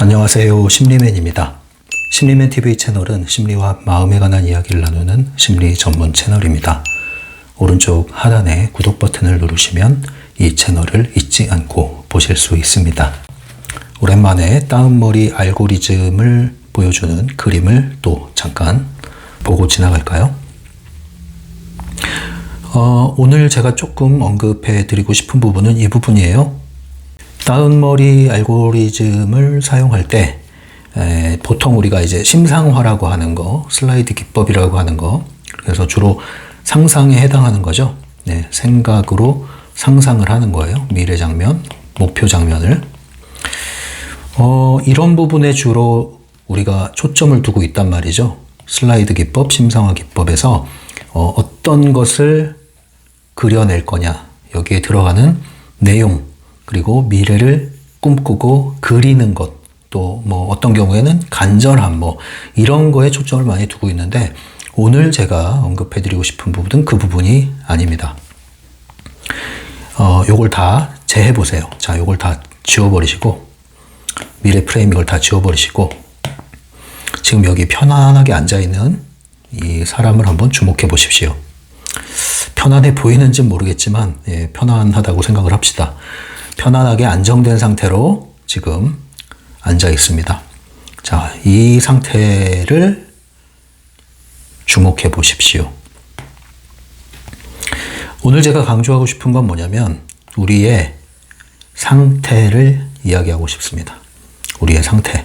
안녕하세요. 심리맨입니다. 심리맨 TV 채널은 심리와 마음에 관한 이야기를 나누는 심리 전문 채널입니다. 오른쪽 하단에 구독 버튼을 누르시면 이 채널을 잊지 않고 보실 수 있습니다. 오랜만에 따은머리 알고리즘을 보여주는 그림을 또 잠깐 보고 지나갈까요? 오늘 제가 조금 언급해 드리고 싶은 부분은 이 부분이에요. 따은머리 알고리즘을 사용할 때 보통 우리가 이제 심상화라고 하는 거, 슬라이드 기법이라고 하는 거, 그래서 주로 상상에 해당하는 거죠. 네, 생각으로 상상을 하는 거예요. 미래 장면, 목표 장면을. 이런 부분에 주로 우리가 초점을 두고 있단 말이죠. 슬라이드 기법, 심상화 기법에서 어떤 것을 그려낼 거냐, 여기에 들어가는 내용, 그리고 미래를 꿈꾸고 그리는 것, 또 뭐 어떤 경우에는 간절함, 뭐 이런 거에 초점을 많이 두고 있는데, 오늘 제가 언급해 드리고 싶은 부분은 그 부분이 아닙니다. 요걸 다 제해 보세요. 자, 요걸 다 지워버리시고, 미래 프레임 이걸 다 지워버리시고, 지금 여기 편안하게 앉아있는 이 사람을 한번 주목해 보십시오. 편안해 보이는지는 모르겠지만, 예, 편안하다고 생각을 합시다. 편안하게 안정된 상태로 지금 앉아 있습니다. 자, 이 상태를 주목해 보십시오. 오늘 제가 강조하고 싶은 건 뭐냐면, 우리의 상태를 이야기하고 싶습니다. 우리의 상태.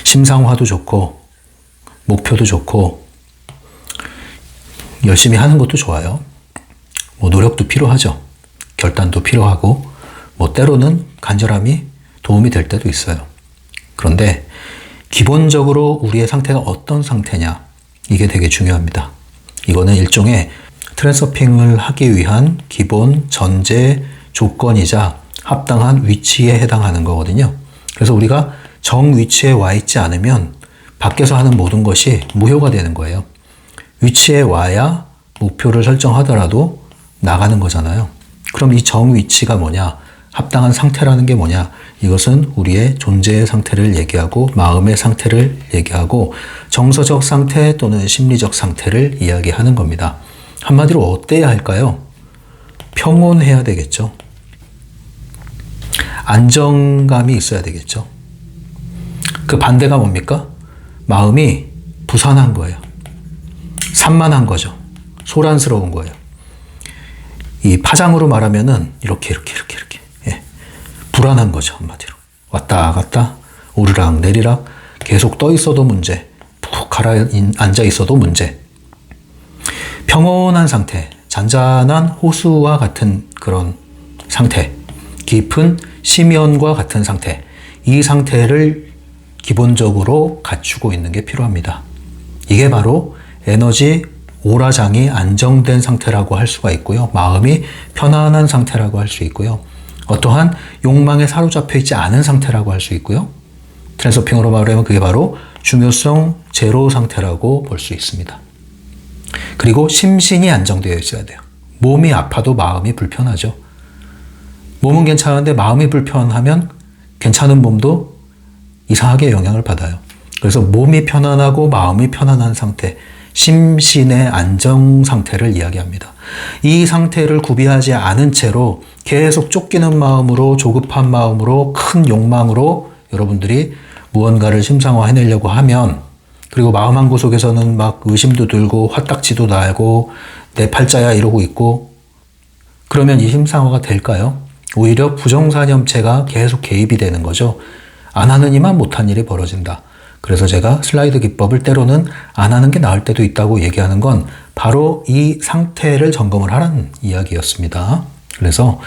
심상화도 좋고, 목표도 좋고, 열심히 하는 것도 좋아요. 뭐 노력도 필요하죠. 결단도 필요하고, 뭐 때로는 간절함이 도움이 될 때도 있어요. 그런데 기본적으로 우리의 상태가 어떤 상태냐, 이게 되게 중요합니다. 이거는 일종의 트랜서핑을 하기 위한 기본 전제 조건이자 합당한 위치에 해당하는 거거든요. 그래서 우리가 정 위치에 와 있지 않으면 밖에서 하는 모든 것이 무효가 되는 거예요. 위치에 와야 목표를 설정하더라도 나가는 거잖아요. 그럼 이 정 위치가 뭐냐? 합당한 상태라는 게 뭐냐? 이것은 우리의 존재의 상태를 얘기하고, 마음의 상태를 얘기하고, 정서적 상태 또는 심리적 상태를 이야기하는 겁니다. 한마디로 어때야 할까요? 평온해야 되겠죠. 안정감이 있어야 되겠죠. 그 반대가 뭡니까? 마음이 부산한 거예요. 산만한 거죠. 소란스러운 거예요. 이 파장으로 말하면은 이렇게. 예. 불안한 거죠, 한마디로. 왔다 갔다, 오르락 내리락, 계속 떠 있어도 문제, 푹 가라앉아 있어도 문제. 평온한 상태, 잔잔한 호수와 같은 그런 상태, 깊은 심연과 같은 상태, 이 상태를 기본적으로 갖추고 있는 게 필요합니다. 이게 바로 에너지 오라장이 안정된 상태라고 할 수가 있고요. 마음이 편안한 상태라고 할 수 있고요. 어떠한 욕망에 사로잡혀 있지 않은 상태라고 할 수 있고요. 트랜서핑으로 말하면 그게 바로 중요성 제로 상태라고 볼 수 있습니다. 그리고 심신이 안정되어 있어야 돼요. 몸이 아파도 마음이 불편하죠. 몸은 괜찮은데 마음이 불편하면 괜찮은 몸도 이상하게 영향을 받아요. 그래서 몸이 편안하고 마음이 편안한 상태, 심신의 안정 상태를 이야기합니다. 이 상태를 구비하지 않은 채로 계속 쫓기는 마음으로, 조급한 마음으로, 큰 욕망으로 여러분들이 무언가를 심상화해내려고 하면, 그리고 마음 한 구석에서는 막 의심도 들고 화딱지도 나고 내 팔자야 이러고 있고, 그러면 이 심상화가 될까요? 오히려 부정사념체가 계속 개입이 되는 거죠. 안 하는 이만 못한 일이 벌어진다. 그래서 제가 슬라이드 기법을 때로는 안 하는 게 나을 때도 있다고 얘기하는 건 바로 이 상태를 점검을 하라는 이야기였습니다. 그래서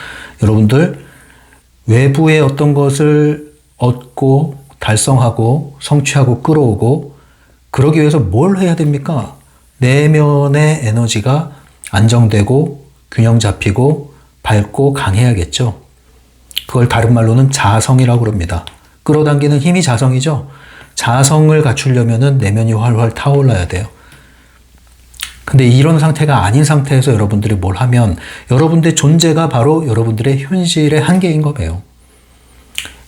여러분들 외부의 어떤 것을 얻고 달성하고 성취하고 끌어오고, 그러기 위해서 뭘 해야 됩니까? 내면의 에너지가 안정되고 균형 잡히고 밝고 강해야겠죠. 그걸 다른 말로는 자성이라고 그럽니다. 끌어당기는 힘이 자성이죠. 자성을 갖추려면은 내면이 활활 타올라야 돼요. 근데 이런 상태가 아닌 상태에서 여러분들이 뭘 하면 여러분들의 존재가 바로 여러분들의 현실의 한계인 거예요.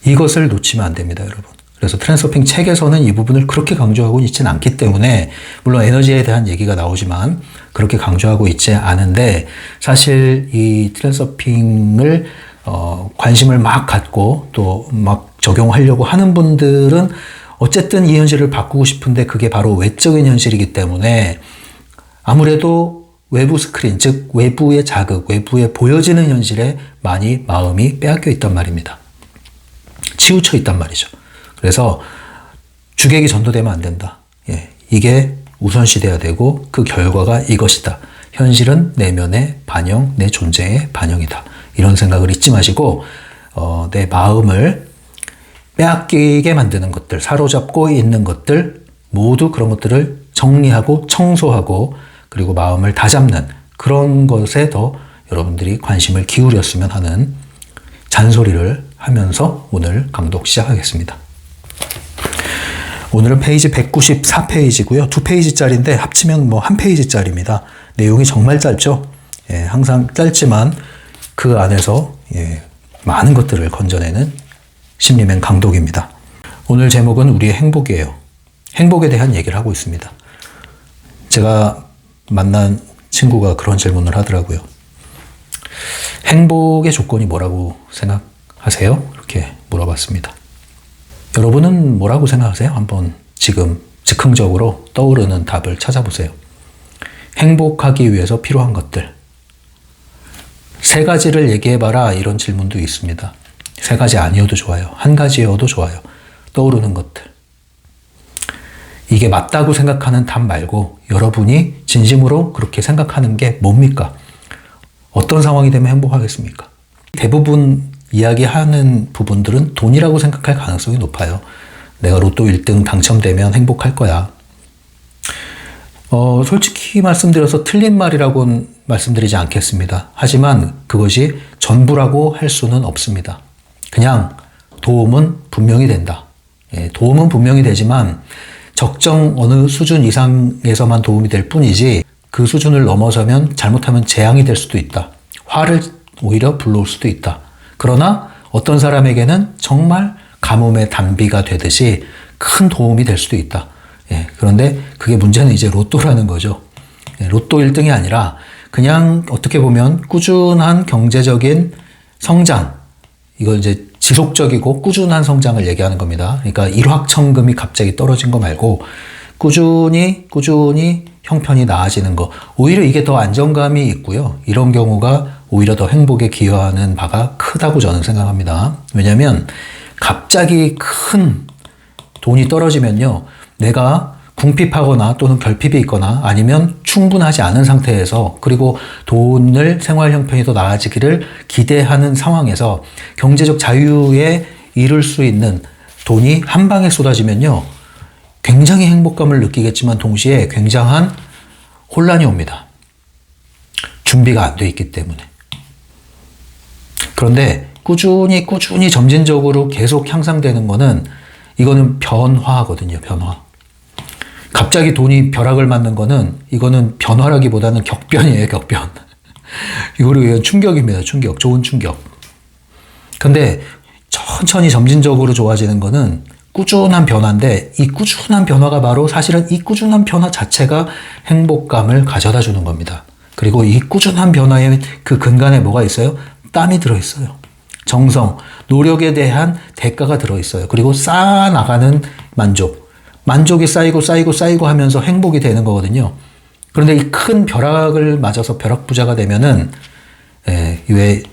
이것을 놓치면 안 됩니다, 여러분. 그래서 트랜스서핑 책에서는 이 부분을 그렇게 강조하고 있지는 않기 때문에, 물론 에너지에 대한 얘기가 나오지만 그렇게 강조하고 있지 않은데, 사실 이 트랜스서핑을 관심을 막 갖고 또 막 적용하려고 하는 분들은 어쨌든 이 현실을 바꾸고 싶은데 그게 바로 외적인 현실이기 때문에 아무래도 외부 스크린, 즉 외부의 자극, 외부에 보여지는 현실에 많이 마음이 빼앗겨 있단 말입니다. 치우쳐 있단 말이죠. 그래서 주객이 전도되면 안 된다. 예, 이게 우선시 돼야 되고 그 결과가 이것이다. 현실은 내면의 반영, 내 존재의 반영이다. 이런 생각을 잊지 마시고 내 마음을 빼앗기게 만드는 것들, 사로잡고 있는 것들 모두 그런 것들을 정리하고 청소하고 그리고 마음을 다잡는 그런 것에 더 여러분들이 관심을 기울였으면 하는 잔소리를 하면서 오늘 강독 시작하겠습니다. 오늘은 페이지 194페이지고요. 2페이지짜리인데 합치면 뭐 1페이지짜리입니다. 내용이 정말 짧죠? 예, 항상 짧지만 그 안에서 많은 것들을 건져내는 심리맨 강독입니다. 오늘 제목은 우리의 행복이에요. 행복에 대한 얘기를 하고 있습니다. 제가 만난 친구가 그런 질문을 하더라고요. 행복의 조건이 뭐라고 생각하세요? 이렇게 물어봤습니다. 여러분은 뭐라고 생각하세요? 한번 지금 즉흥적으로 떠오르는 답을 찾아보세요. 행복하기 위해서 필요한 것들. 3가지를 얘기해봐라 이런 질문도 있습니다. 3가지 아니어도 좋아요. 1가지여도 좋아요. 떠오르는 것들. 이게 맞다고 생각하는 답 말고 여러분이 진심으로 그렇게 생각하는 게 뭡니까? 어떤 상황이 되면 행복하겠습니까? 대부분 이야기하는 부분들은 돈이라고 생각할 가능성이 높아요. 내가 로또 1등 당첨되면 행복할 거야. 솔직히 말씀드려서 틀린 말이라고는 말씀드리지 않겠습니다. 하지만 그것이 전부라고 할 수는 없습니다. 그냥 도움은 분명히 된다. 도움은 분명히 되지만 적정 어느 수준 이상에서만 도움이 될 뿐이지 그 수준을 넘어서면 잘못하면 재앙이 될 수도 있다. 화를 오히려 불러올 수도 있다. 그러나 어떤 사람에게는 정말 가뭄의 단비가 되듯이 큰 도움이 될 수도 있다. 그런데 그게 문제는 이제 로또라는 거죠. 로또 1등이 아니라 그냥 어떻게 보면 꾸준한 경제적인 성장, 이걸 이제 지속적이고 꾸준한 성장을 얘기하는 겁니다. 그러니까 일확천금이 갑자기 떨어진 거 말고 꾸준히 형편이 나아지는 거. 오히려 이게 더 안정감이 있고요. 이런 경우가 오히려 더 행복에 기여하는 바가 크다고 저는 생각합니다. 왜냐하면 갑자기 큰 돈이 떨어지면요. 내가 궁핍하거나 또는 결핍이 있거나 아니면 충분하지 않은 상태에서 그리고 돈을 생활 형편이 더 나아지기를 기대하는 상황에서 경제적 자유에 이를 수 있는 돈이 한 방에 쏟아지면요. 굉장히 행복감을 느끼겠지만 동시에 굉장한 혼란이 옵니다. 준비가 안 돼 있기 때문에. 그런데 꾸준히 점진적으로 계속 향상되는 거는 이거는 변화거든요. 변화. 갑자기 돈이 벼락을 맞는 거는 이거는 변화라기보다는 격변이에요. 격변. 이거는 충격입니다. 충격. 좋은 충격. 근데 천천히 점진적으로 좋아지는 거는 꾸준한 변화인데 이 꾸준한 변화가 바로 사실은 이 꾸준한 변화 자체가 행복감을 가져다 주는 겁니다. 그리고 이 꾸준한 변화의 그 근간에 뭐가 있어요? 땀이 들어있어요. 정성, 노력에 대한 대가가 들어있어요. 그리고 쌓아나가는 만족. 만족이 쌓이고 하면서 행복이 되는 거거든요. 그런데 이 큰 벼락을 맞아서 벼락부자가 되면은, 왜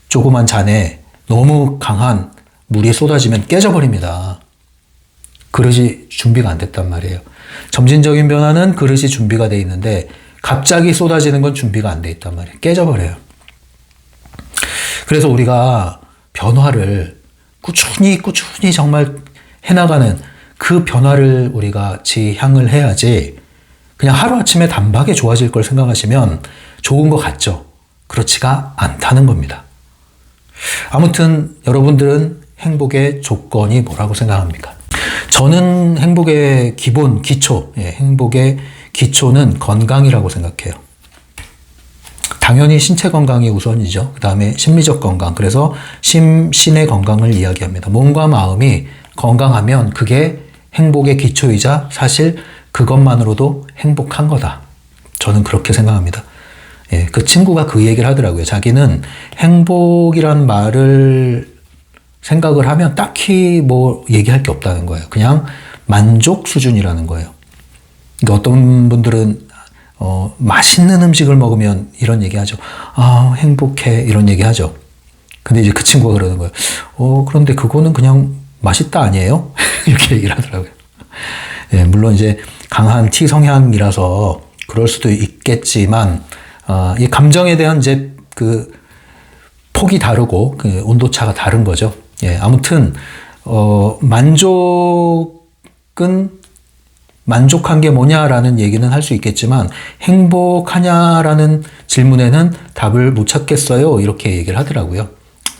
조그만 잔에 너무 강한 물이 쏟아지면 깨져버립니다. 그릇이 준비가 안 됐단 말이에요. 점진적인 변화는 그릇이 준비가 돼 있는데 갑자기 쏟아지는 건 준비가 안 돼 있단 말이에요. 깨져버려요. 그래서 우리가 변화를 꾸준히 정말 해나가는 그 변화를 우리가 지향을 해야지 그냥 하루아침에 단박에 좋아질 걸 생각하시면 좋은 것 같죠? 그렇지가 않다는 겁니다. 아무튼 여러분들은 행복의 조건이 뭐라고 생각합니까? 저는 행복의 기본, 기초, 행복의 기초는 건강이라고 생각해요. 당연히 신체 건강이 우선이죠. 그 다음에 심리적 건강. 그래서 심신의 건강을 이야기합니다. 몸과 마음이 건강하면 그게 행복의 기초이자 사실 그것만으로도 행복한 거다. 저는 그렇게 생각합니다. 예, 그 친구가 그 얘기를 하더라고요. 자기는 행복이란 말을 생각을 하면 딱히 뭐 얘기할 게 없다는 거예요. 그냥 만족 수준이라는 거예요. 그러니까 어떤 분들은 맛있는 음식을 먹으면 이런 얘기 하죠. 아, 행복해. 이런 얘기 하죠. 근데 이제 그 친구가 그러는 거예요. 그런데 그거는 그냥 맛있다 아니에요? 이렇게 얘기를 하더라고요. 예, 물론 이제 강한 T 성향이라서 그럴 수도 있겠지만, 이 감정에 대한 이제 그 폭이 다르고 그 온도차가 다른 거죠. 예, 아무튼, 만족한 게 뭐냐라는 얘기는 할 수 있겠지만, 행복하냐라는 질문에는 답을 못 찾겠어요. 이렇게 얘기를 하더라고요.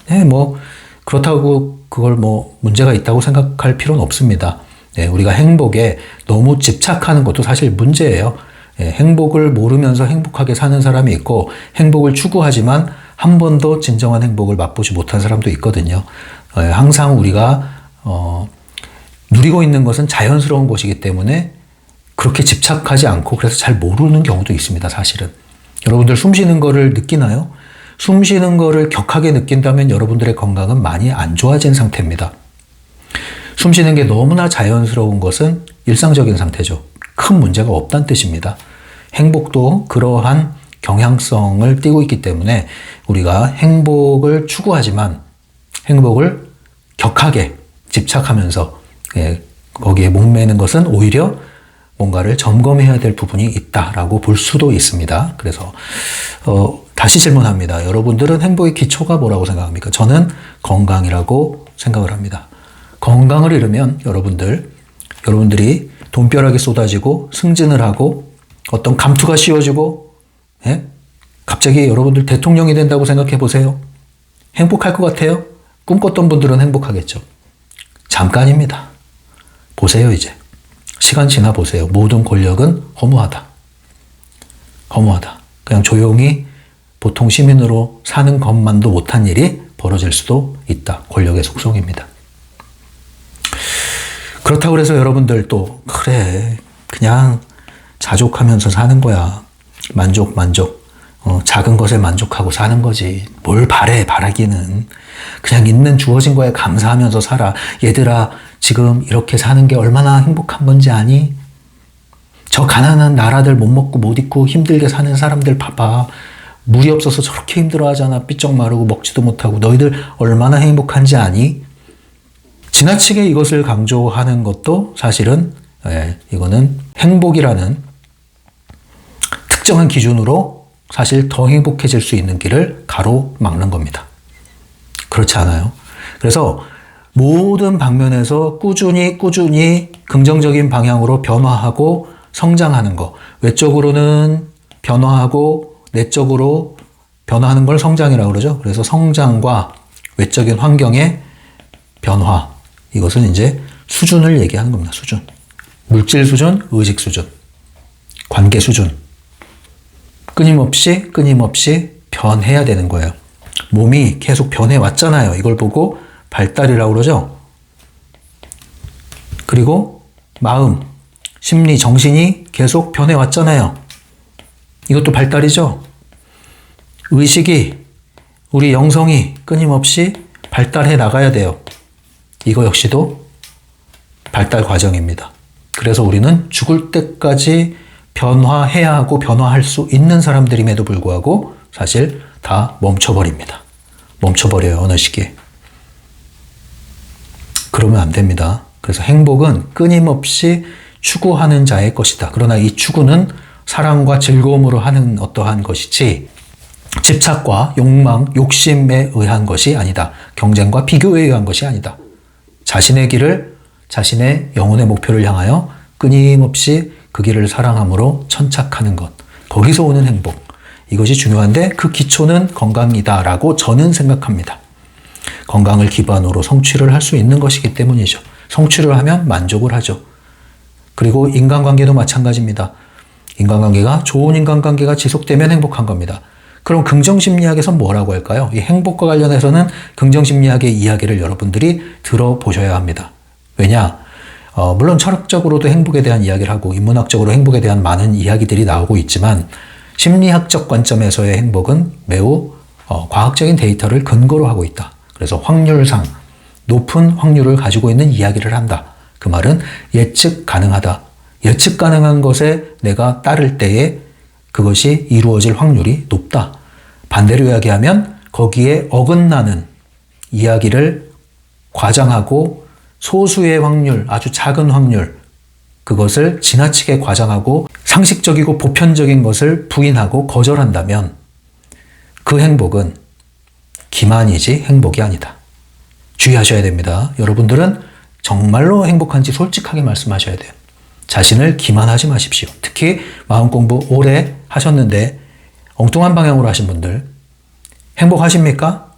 네, 뭐, 그렇다고 그걸 뭐 문제가 있다고 생각할 필요는 없습니다. 네, 우리가 행복에 너무 집착하는 것도 사실 문제예요. 네, 행복을 모르면서 행복하게 사는 사람이 있고, 행복을 추구하지만 한 번도 진정한 행복을 맛보지 못한 사람도 있거든요. 항상 우리가, 누리고 있는 것은 자연스러운 것이기 때문에 그렇게 집착하지 않고 그래서 잘 모르는 경우도 있습니다, 사실은. 여러분들 숨 쉬는 거를 느끼나요? 숨 쉬는 거를 격하게 느낀다면 여러분들의 건강은 많이 안 좋아진 상태입니다. 숨 쉬는 게 너무나 자연스러운 것은 일상적인 상태죠. 큰 문제가 없다는 뜻입니다. 행복도 그러한 경향성을 띠고 있기 때문에 우리가 행복을 추구하지만 행복을 격하게 집착하면서 거기에 목매는 것은 오히려 뭔가를 점검해야 될 부분이 있다라고 볼 수도 있습니다. 그래서 다시 질문합니다. 여러분들은 행복의 기초가 뭐라고 생각합니까? 저는 건강이라고 생각을 합니다. 건강을 잃으면 여러분들이 돈벼락이 쏟아지고 승진을 하고 어떤 감투가 씌워지고 갑자기 여러분들 대통령이 된다고 생각해 보세요. 행복할 것 같아요? 꿈꿨던 분들은 행복하겠죠. 잠깐입니다. 보세요, 이제. 시간 지나 보세요. 모든 권력은 허무하다. 허무하다. 그냥 조용히 보통 시민으로 사는 것만도 못한 일이 벌어질 수도 있다. 권력의 속성입니다. 그렇다고 해서 여러분들 또 그래 그냥 자족하면서 사는 거야. 만족. 작은 것에 만족하고 사는 거지. 뭘 바라기는. 그냥 있는 주어진 거에 감사하면서 살아. 얘들아, 지금 이렇게 사는 게 얼마나 행복한 건지 아니? 저 가난한 나라들 못 먹고 못 입고 힘들게 사는 사람들 봐봐. 물이 없어서 저렇게 힘들어하잖아. 삐쩍 마르고 먹지도 못하고. 너희들 얼마나 행복한지 아니? 지나치게 이것을 강조하는 것도 사실은 이거는 행복이라는 특정한 기준으로 사실 더 행복해질 수 있는 길을 가로막는 겁니다. 그렇지 않아요? 그래서 모든 방면에서 꾸준히 긍정적인 방향으로 변화하고 성장하는 거. 외적으로는 변화하고 내적으로 변화하는 걸 성장이라고 그러죠. 그래서 성장과 외적인 환경의 변화. 이것은 이제 수준을 얘기하는 겁니다. 수준. 물질 수준, 의식 수준, 관계 수준. 끊임없이 변해야 되는 거예요. 몸이 계속 변해왔잖아요. 이걸 보고 발달이라고 그러죠. 그리고 마음, 심리, 정신이 계속 변해왔잖아요. 이것도 발달이죠. 의식이, 우리 영성이 끊임없이 발달해 나가야 돼요. 이거 역시도 발달 과정입니다. 그래서 우리는 죽을 때까지 변화해야 하고 변화할 수 있는 사람들임에도 불구하고 사실 다 멈춰버립니다. 멈춰버려요, 어느 시기에. 그러면 안 됩니다. 그래서 행복은 끊임없이 추구하는 자의 것이다. 그러나 이 추구는 사랑과 즐거움으로 하는 어떠한 것이지 집착과 욕망, 욕심에 의한 것이 아니다. 경쟁과 비교에 의한 것이 아니다. 자신의 길을, 자신의 영혼의 목표를 향하여 끊임없이 그 길을 사랑함으로 천착하는 것. 거기서 오는 행복. 이것이 중요한데 그 기초는 건강이다라고 저는 생각합니다. 건강을 기반으로 성취를 할 수 있는 것이기 때문이죠. 성취를 하면 만족을 하죠. 그리고 인간관계도 마찬가지입니다. 인간관계가 좋은 인간관계가 지속되면 행복한 겁니다. 그럼 긍정심리학에선 뭐라고 할까요? 이 행복과 관련해서는 긍정심리학의 이야기를 여러분들이 들어보셔야 합니다. 왜냐? 물론 철학적으로도 행복에 대한 이야기를 하고 인문학적으로 행복에 대한 많은 이야기들이 나오고 있지만 심리학적 관점에서의 행복은 매우 과학적인 데이터를 근거로 하고 있다. 그래서 확률상 높은 확률을 가지고 있는 이야기를 한다. 그 말은 예측 가능하다. 예측 가능한 것에 내가 따를 때에 그것이 이루어질 확률이 높다. 반대로 이야기하면 거기에 어긋나는 이야기를 과장하고 소수의 확률, 아주 작은 확률, 그것을 지나치게 과장하고 상식적이고 보편적인 것을 부인하고 거절한다면 그 행복은 기만이지 행복이 아니다. 주의하셔야 됩니다. 여러분들은 정말로 행복한지 솔직하게 말씀하셔야 돼요. 자신을 기만하지 마십시오. 특히 마음 공부 오래 하셨는데 엉뚱한 방향으로 하신 분들 행복하십니까?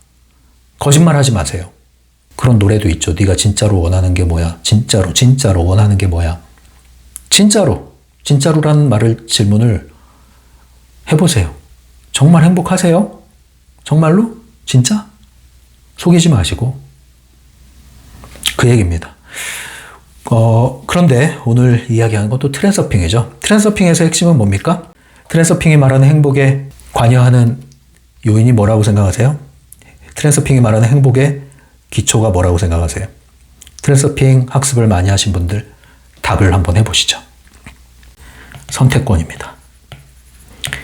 거짓말하지 마세요. 그런 노래도 있죠. 네가 진짜로 원하는 게 뭐야? 진짜로 원하는 게 뭐야? 진짜로라는 말을 질문을 해보세요. 정말 행복하세요? 정말로? 진짜? 속이지 마시고 그 얘기입니다. 그런데 오늘 이야기하는 건 또 트랜서핑이죠. 트랜서핑에서 핵심은 뭡니까? 트랜서핑이 말하는 행복에 관여하는 요인이 뭐라고 생각하세요? 트랜서핑이 말하는 행복의 기초가 뭐라고 생각하세요? 트랜서핑 학습을 많이 하신 분들 답을 한번 해보시죠. 선택권입니다.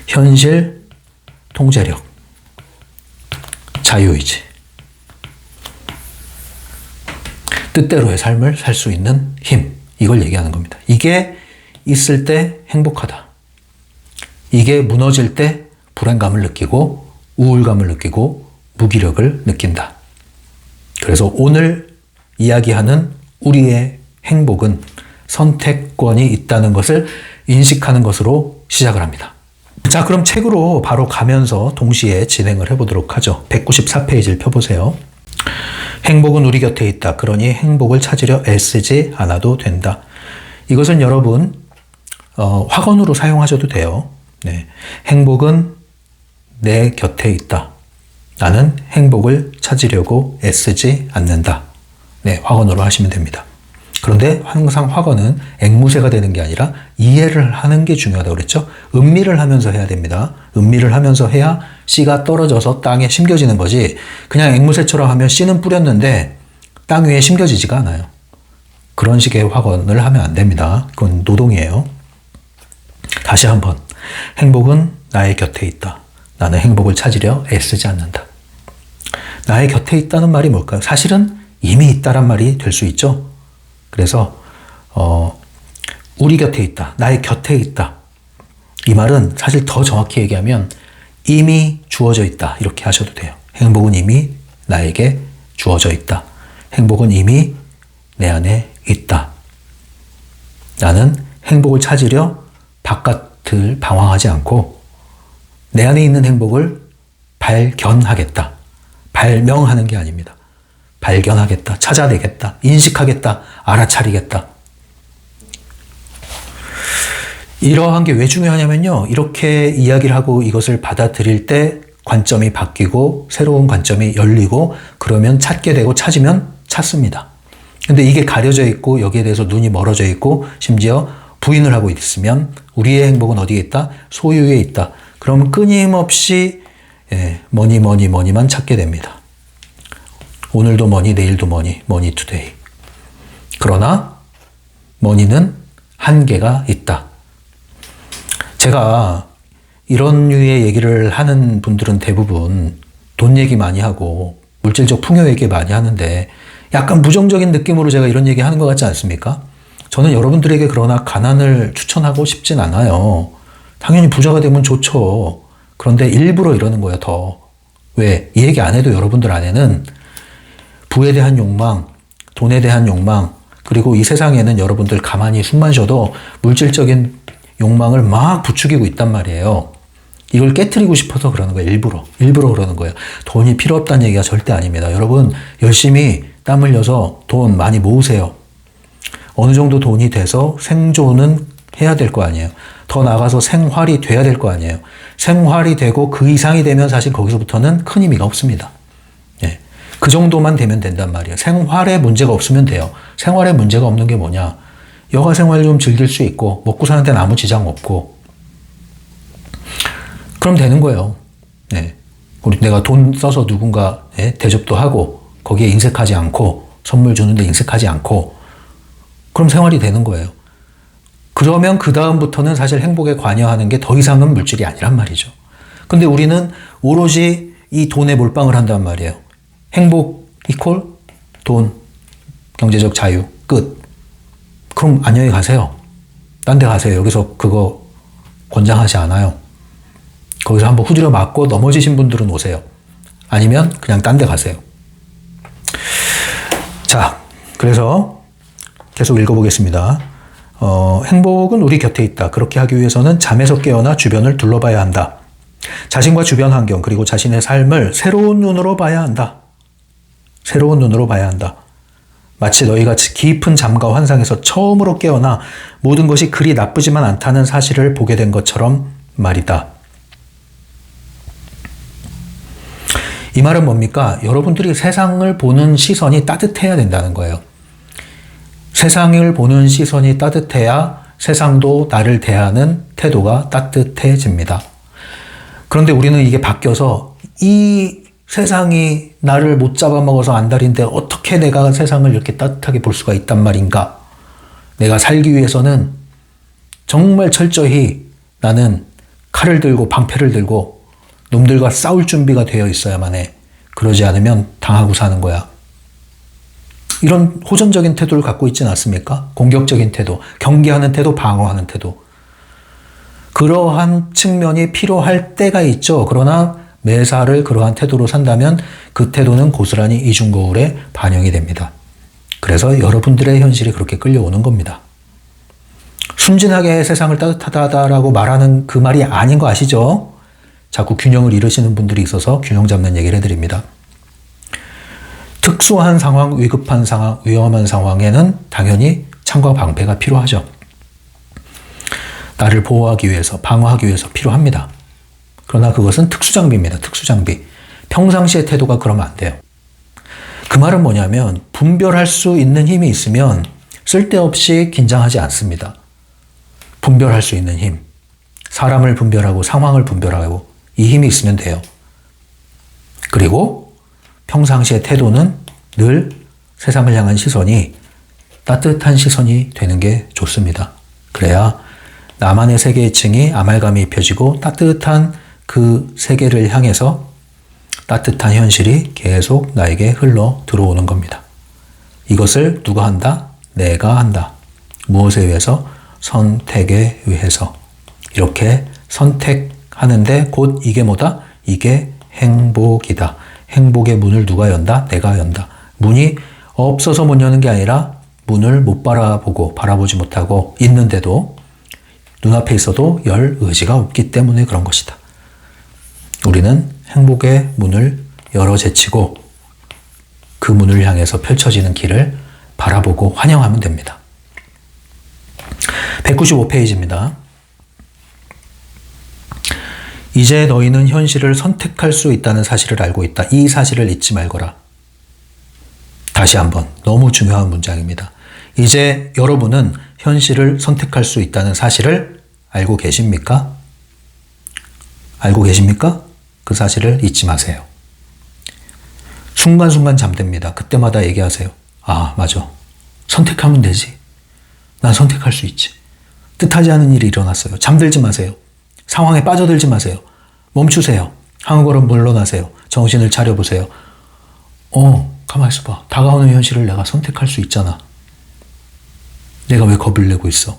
현실, 통제력, 자유의지, 뜻대로의 삶을 살 수 있는 힘, 이걸 얘기하는 겁니다. 이게 있을 때 행복하다. 이게 무너질 때 불안감을 느끼고 우울감을 느끼고 무기력을 느낀다. 그래서 오늘 이야기하는 우리의 행복은 선택권이 있다는 것을 인식하는 것으로 시작을 합니다. 자, 그럼 책으로 바로 가면서 동시에 진행을 해보도록 하죠. 194페이지를 펴보세요. 행복은 우리 곁에 있다. 그러니 행복을 찾으려 애쓰지 않아도 된다. 이것은 여러분 확언으로 사용하셔도 돼요. 네. 행복은 내 곁에 있다. 나는 행복을 찾으려고 애쓰지 않는다. 네, 확언으로 하시면 됩니다. 그런데 항상 확언은 앵무새가 되는 게 아니라 이해를 하는 게 중요하다고 그랬죠. 음미를 하면서 해야 됩니다. 음미를 하면서 해야 씨가 떨어져서 땅에 심겨지는 거지, 그냥 앵무새처럼 하면 씨는 뿌렸는데 땅 위에 심겨지지가 않아요. 그런 식의 확언을 하면 안 됩니다. 그건 노동이에요. 다시 한번. 행복은 나의 곁에 있다. 나는 행복을 찾으려 애쓰지 않는다. 나의 곁에 있다는 말이 뭘까요? 사실은 이미 있다란 말이 될 수 있죠. 그래서 우리 곁에 있다. 나의 곁에 있다. 이 말은 사실 더 정확히 얘기하면 이미 주어져 있다. 이렇게 하셔도 돼요. 행복은 이미 나에게 주어져 있다. 행복은 이미 내 안에 있다. 나는 행복을 찾으려 바깥을 방황하지 않고 내 안에 있는 행복을 발견하겠다. 발명하는 게 아닙니다. 발견하겠다. 찾아내겠다. 인식하겠다. 알아차리겠다. 이러한 게 왜 중요하냐면요. 이렇게 이야기를 하고 이것을 받아들일 때 관점이 바뀌고 새로운 관점이 열리고 그러면 찾게 되고 찾으면 찾습니다. 근데 이게 가려져 있고 여기에 대해서 눈이 멀어져 있고 심지어 부인을 하고 있으면 우리의 행복은 어디에 있다? 소유에 있다. 그럼 끊임없이 머니만 찾게 됩니다. 오늘도 머니, 내일도 머니, 머니 투데이. 그러나 머니는 한계가 있다. 제가 이런 류의 얘기를 하는 분들은 대부분 돈 얘기 많이 하고 물질적 풍요 얘기 많이 하는데 약간 부정적인 느낌으로 제가 이런 얘기 하는 것 같지 않습니까? 저는 여러분들에게 그러나 가난을 추천하고 싶진 않아요. 당연히 부자가 되면 좋죠. 그런데 일부러 이러는 거예요, 더. 왜? 이 얘기 안 해도 여러분들 안에는 부에 대한 욕망, 돈에 대한 욕망, 그리고 이 세상에는 여러분들 가만히 숨만 쉬어도 물질적인 욕망을 막 부추기고 있단 말이에요. 이걸 깨트리고 싶어서 그러는 거예요. 일부러 그러는 거예요. 돈이 필요 없다는 얘기가 절대 아닙니다. 여러분 열심히 땀 흘려서 돈 많이 모으세요. 어느 정도 돈이 돼서 생존은 해야 될 거 아니에요. 더 나아가서 생활이 돼야 될 거 아니에요. 생활이 되고 그 이상이 되면 사실 거기서부터는 큰 의미가 없습니다. 예. 그 정도만 되면 된단 말이에요. 생활에 문제가 없으면 돼요. 생활에 문제가 없는 게 뭐냐? 여가 생활 좀 즐길 수 있고 먹고 사는 데는 아무 지장 없고 그럼 되는 거예요. 네. 우리 내가 돈 써서 누군가 대접도 하고 거기에 인색하지 않고 선물 주는데 인색하지 않고 그럼 생활이 되는 거예요. 그러면 그 다음부터는 사실 행복에 관여하는 게 더 이상은 물질이 아니란 말이죠. 근데 우리는 오로지 이 돈에 몰빵을 한단 말이에요. 행복 이퀄 돈, 경제적 자유, 끝. 그럼 안녕히 가세요. 딴 데 가세요. 여기서 그거 권장하지 않아요. 거기서 한번 후드려 맞고 넘어지신 분들은 오세요. 아니면 그냥 딴 데 가세요. 자, 그래서 계속 읽어보겠습니다. 행복은 우리 곁에 있다. 그렇게 하기 위해서는 잠에서 깨어나 주변을 둘러봐야 한다. 자신과 주변 환경 그리고 자신의 삶을 새로운 눈으로 봐야 한다. 새로운 눈으로 봐야 한다. 마치 너희가 깊은 잠과 환상에서 처음으로 깨어나 모든 것이 그리 나쁘지만 않다는 사실을 보게 된 것처럼 말이다. 이 말은 뭡니까? 여러분들이 세상을 보는 시선이 따뜻해야 된다는 거예요. 세상을 보는 시선이 따뜻해야 세상도 나를 대하는 태도가 따뜻해집니다. 그런데 우리는 이게 바뀌어서 이 세상이 나를 못 잡아먹어서 안달인데 어떻게 내가 세상을 이렇게 따뜻하게 볼 수가 있단 말인가? 내가 살기 위해서는 정말 철저히 나는 칼을 들고 방패를 들고 놈들과 싸울 준비가 되어 있어야만 해. 그러지 않으면 당하고 사는 거야. 이런 호전적인 태도를 갖고 있지는 않습니까? 공격적인 태도, 경계하는 태도, 방어하는 태도. 그러한 측면이 필요할 때가 있죠. 그러나 매사를 그러한 태도로 산다면 그 태도는 고스란히 이중거울에 반영이 됩니다. 그래서 여러분들의 현실이 그렇게 끌려오는 겁니다. 순진하게 세상을 따뜻하다라고 말하는 그 말이 아닌 거 아시죠? 자꾸 균형을 잃으시는 분들이 있어서 균형 잡는 얘기를 해드립니다. 특수한 상황, 위급한 상황, 위험한 상황에는 당연히 창과 방패가 필요하죠. 나를 보호하기 위해서, 방어하기 위해서 필요합니다. 그러나 그것은 특수장비입니다. 특수장비. 평상시의 태도가 그러면 안 돼요. 그 말은 뭐냐면 분별할 수 있는 힘이 있으면 쓸데없이 긴장하지 않습니다. 분별할 수 있는 힘. 사람을 분별하고 상황을 분별하고 이 힘이 있으면 돼요. 그리고 평상시의 태도는 늘 세상을 향한 시선이 따뜻한 시선이 되는 게 좋습니다. 그래야 나만의 세계층이 아말감이 입혀지고 따뜻한 그 세계를 향해서 따뜻한 현실이 계속 나에게 흘러 들어오는 겁니다. 이것을 누가 한다? 내가 한다. 무엇에 의해서? 선택에 의해서. 이렇게 선택하는데 곧 이게 뭐다? 이게 행복이다. 행복의 문을 누가 연다? 내가 연다. 문이 없어서 못 여는 게 아니라 문을 못 바라보지 못하고 있는데도 눈앞에 있어도 열 의지가 없기 때문에 그런 것이다. 우리는 행복의 문을 열어 제치고 그 문을 향해서 펼쳐지는 길을 바라보고 환영하면 됩니다. 195페이지입니다. 이제 너희는 현실을 선택할 수 있다는 사실을 알고 있다. 이 사실을 잊지 말거라. 다시 한번 너무 중요한 문장입니다. 이제 여러분은 현실을 선택할 수 있다는 사실을 알고 계십니까? 알고 계십니까? 그 사실을 잊지 마세요. 순간순간 잠듭니다. 그때마다 얘기하세요. 아, 맞아. 선택하면 되지. 난 선택할 수 있지. 뜻하지 않은 일이 일어났어요. 잠들지 마세요. 상황에 빠져들지 마세요. 멈추세요. 한 걸음 물러나세요. 정신을 차려보세요. 가만히 있어봐. 다가오는 현실을 내가 선택할 수 있잖아. 내가 왜 겁을 내고 있어?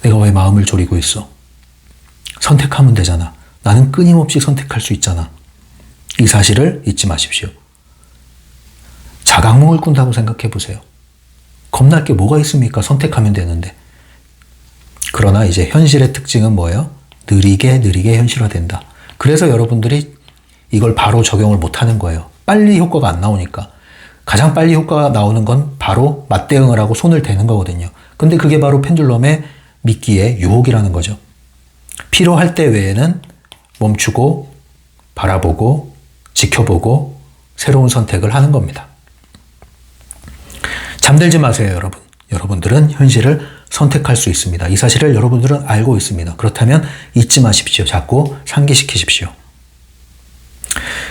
내가 왜 마음을 졸이고 있어? 선택하면 되잖아. 나는 끊임없이 선택할 수 있잖아. 이 사실을 잊지 마십시오. 자각몽을 꾼다고 생각해 보세요. 겁날 게 뭐가 있습니까? 선택하면 되는데. 그러나 이제 현실의 특징은 뭐예요? 느리게 현실화된다. 그래서 여러분들이 이걸 바로 적용을 못하는 거예요. 빨리 효과가 안 나오니까. 가장 빨리 효과가 나오는 건 바로 맞대응을 하고 손을 대는 거거든요. 근데 그게 바로 펜듈럼의 미끼의 유혹이라는 거죠. 필요할 때 외에는 멈추고 바라보고 지켜보고 새로운 선택을 하는 겁니다. 잠들지 마세요, 여러분. 여러분들은 현실을 선택할 수 있습니다. 이 사실을 여러분들은 알고 있습니다. 그렇다면 잊지 마십시오. 자꾸 상기시키십시오.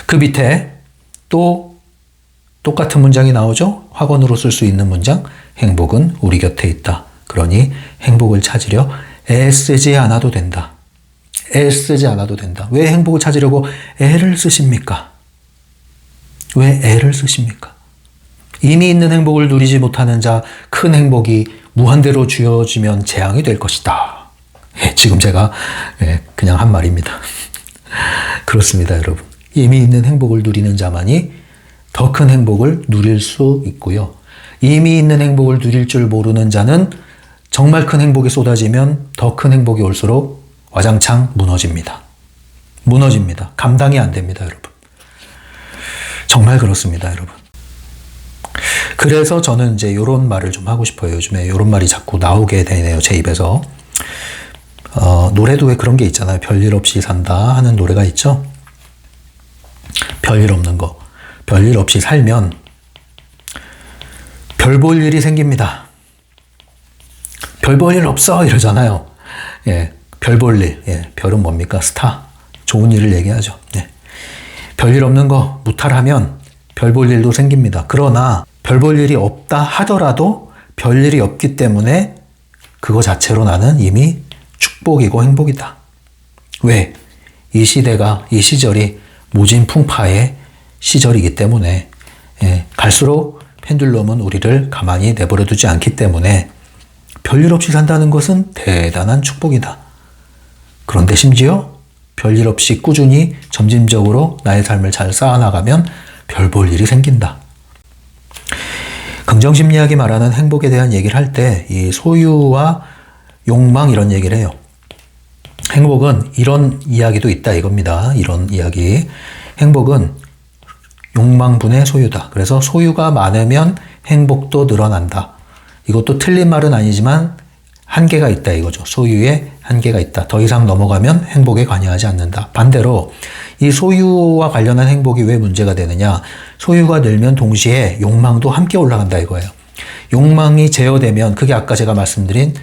그 밑에 또 똑같은 문장이 나오죠? 확언으로 쓸 수 있는 문장. 행복은 우리 곁에 있다. 그러니 행복을 찾으려 애쓰지 않아도 된다. 애쓰지 않아도 된다. 왜 행복을 찾으려고 애를 쓰십니까? 왜 애를 쓰십니까? 이미 있는 행복을 누리지 못하는 자, 큰 행복이 무한대로 주어지면 재앙이 될 것이다. 지금 제가 그냥 한 말입니다. 그렇습니다, 여러분. 이미 있는 행복을 누리는 자만이 더 큰 행복을 누릴 수 있고요. 이미 있는 행복을 누릴 줄 모르는 자는 정말 큰 행복이 쏟아지면 더 큰 행복이 올수록 와장창 무너집니다. 무너집니다. 감당이 안 됩니다, 여러분. 정말 그렇습니다, 여러분. 그래서 저는 이제 이런 말을 좀 하고 싶어요. 요즘에 이런 말이 자꾸 나오게 되네요, 제 입에서. 노래도 왜 그런 게 있잖아요. 별일 없이 산다 하는 노래가 있죠. 별일 없는 거. 별일 없이 살면 별 볼 일이 생깁니다. 별 볼 일 없어 이러잖아요. 별 볼 일. 별은 뭡니까? 스타. 좋은 일을 얘기하죠. 별일 없는 거 무탈하면 별 볼 일도 생깁니다. 그러나 별 볼 일이 없다 하더라도 별 일이 없기 때문에 그거 자체로 나는 이미 축복이고 행복이다. 왜? 이 시대가, 이 시절이 무진풍파의 시절이기 때문에 갈수록 펜듈럼은 우리를 가만히 내버려 두지 않기 때문에 별일 없이 산다는 것은 대단한 축복이다. 그런데 심지어 별일 없이 꾸준히 점진적으로 나의 삶을 잘 쌓아나가면 별 볼 일이 생긴다. 긍정심리학이 말하는 행복에 대한 얘기를 할 때 이 소유와 욕망 이런 얘기를 해요. 행복은 이런 이야기도 있다 이겁니다. 이런 이야기. 행복은 욕망분의 소유다. 그래서 소유가 많으면 행복도 늘어난다. 이것도 틀린 말은 아니지만 한계가 있다 이거죠. 소유에 한계가 있다. 더 이상 넘어가면 행복에 관여하지 않는다. 반대로 이 소유와 관련한 행복이 왜 문제가 되느냐. 소유가 늘면 동시에 욕망도 함께 올라간다 이거예요. 욕망이 제어되면 그게 아까 제가 말씀드린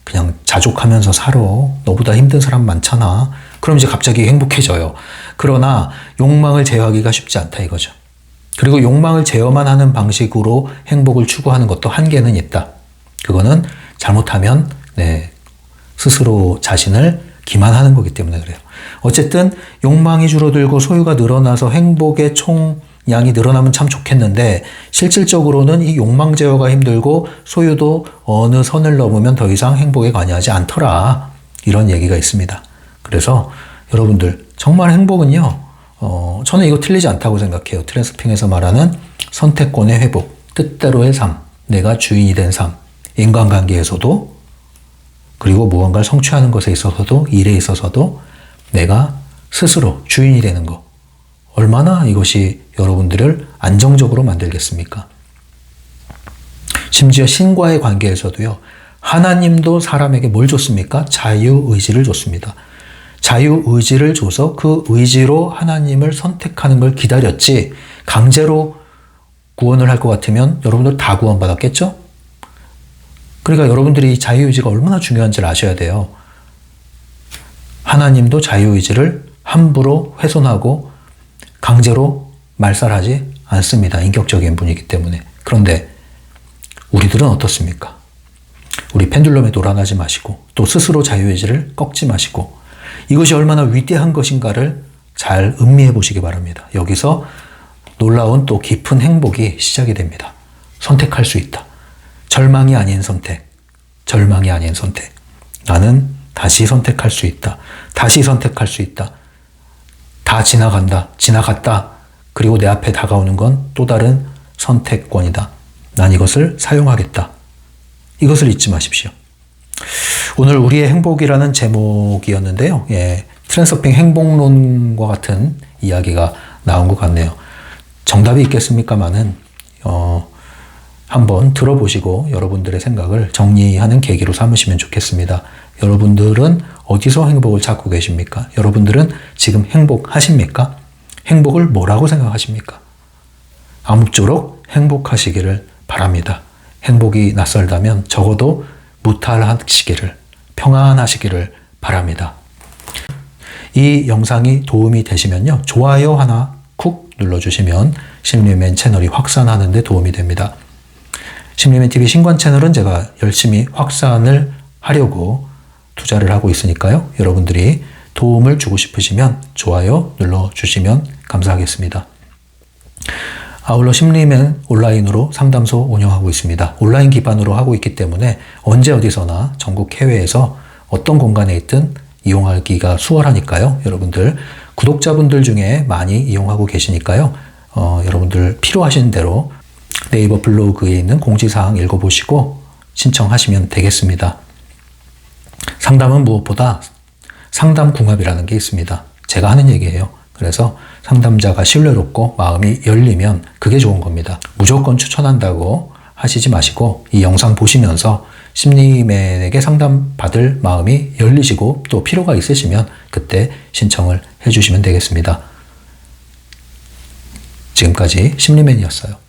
그냥 자족하면서 살아. 너보다 힘든 사람 많잖아. 그럼 이제 갑자기 행복해져요. 그러나 욕망을 제어하기가 쉽지 않다 이거죠. 그리고 욕망을 제어만 하는 방식으로 행복을 추구하는 것도 한계는 있다. 그거는 잘못하면 스스로 자신을 기만하는 거기 때문에 그래요. 어쨌든 욕망이 줄어들고 소유가 늘어나서 행복의 총량이 늘어나면 참 좋겠는데 실질적으로는 이 욕망 제어가 힘들고 소유도 어느 선을 넘으면 더 이상 행복에 관여하지 않더라. 이런 얘기가 있습니다. 그래서 여러분들 정말 행복은요. 저는 이거 틀리지 않다고 생각해요. 트랜스핑에서 말하는 선택권의 회복, 뜻대로의 삶, 내가 주인이 된 삶, 인간관계에서도 그리고 무언가를 성취하는 것에 있어서도 일에 있어서도 내가 스스로 주인이 되는 것. 얼마나 이것이 여러분들을 안정적으로 만들겠습니까? 심지어 신과의 관계에서도요. 하나님도 사람에게 뭘 줬습니까? 자유의지를 줬습니다. 자유의지를 줘서 그 의지로 하나님을 선택하는 걸 기다렸지 강제로 구원을 할 것 같으면 여러분들 다 구원받았겠죠? 그러니까 여러분들이 이 자유의지가 얼마나 중요한지를 아셔야 돼요. 하나님도 자유의지를 함부로 훼손하고 강제로 말살하지 않습니다. 인격적인 분이기 때문에. 그런데 우리들은 어떻습니까? 우리 펜듈럼에 놀아나지 마시고 또 스스로 자유의지를 꺾지 마시고 이것이 얼마나 위대한 것인가를 잘 음미해 보시기 바랍니다. 여기서 놀라운 또 깊은 행복이 시작이 됩니다. 선택할 수 있다. 절망이 아닌 선택. 절망이 아닌 선택. 나는 다시 선택할 수 있다. 다시 선택할 수 있다. 다 지나간다. 지나갔다. 그리고 내 앞에 다가오는 건 또 다른 선택권이다. 난 이것을 사용하겠다. 이것을 잊지 마십시오. 오늘 우리의 행복이라는 제목이었는데요. 트랜서핑 행복론과 같은 이야기가 나온 것 같네요. 정답이 있겠습니까마는 한번 들어보시고 여러분들의 생각을 정리하는 계기로 삼으시면 좋겠습니다. 여러분들은 어디서 행복을 찾고 계십니까? 여러분들은 지금 행복하십니까? 행복을 뭐라고 생각하십니까? 아무쪼록 행복하시기를 바랍니다. 행복이 낯설다면 적어도 무탈하시기를, 평안하시기를 바랍니다. 이 영상이 도움이 되시면요, 좋아요 하나 쿡 눌러주시면 심리맨 채널이 확산하는 데 도움이 됩니다. 심리맨 TV 신관 채널은 제가 열심히 확산을 하려고 투자를 하고 있으니까요. 여러분들이 도움을 주고 싶으시면 좋아요 눌러주시면 감사하겠습니다. 아울러 심리맨 온라인으로 상담소 운영하고 있습니다. 온라인 기반으로 하고 있기 때문에 언제 어디서나 전국 해외에서 어떤 공간에 있든 이용하기가 수월하니까요. 여러분들 구독자분들 중에 많이 이용하고 계시니까요. 여러분들 필요하신 대로 네이버 블로그에 있는 공지사항 읽어보시고 신청하시면 되겠습니다. 상담은 무엇보다 상담궁합이라는 게 있습니다. 제가 하는 얘기예요. 그래서 상담자가 신뢰롭고 마음이 열리면 그게 좋은 겁니다. 무조건 추천한다고 하시지 마시고 이 영상 보시면서 심리맨에게 상담받을 마음이 열리시고 또 필요가 있으시면 그때 신청을 해주시면 되겠습니다. 지금까지 심리맨이었어요.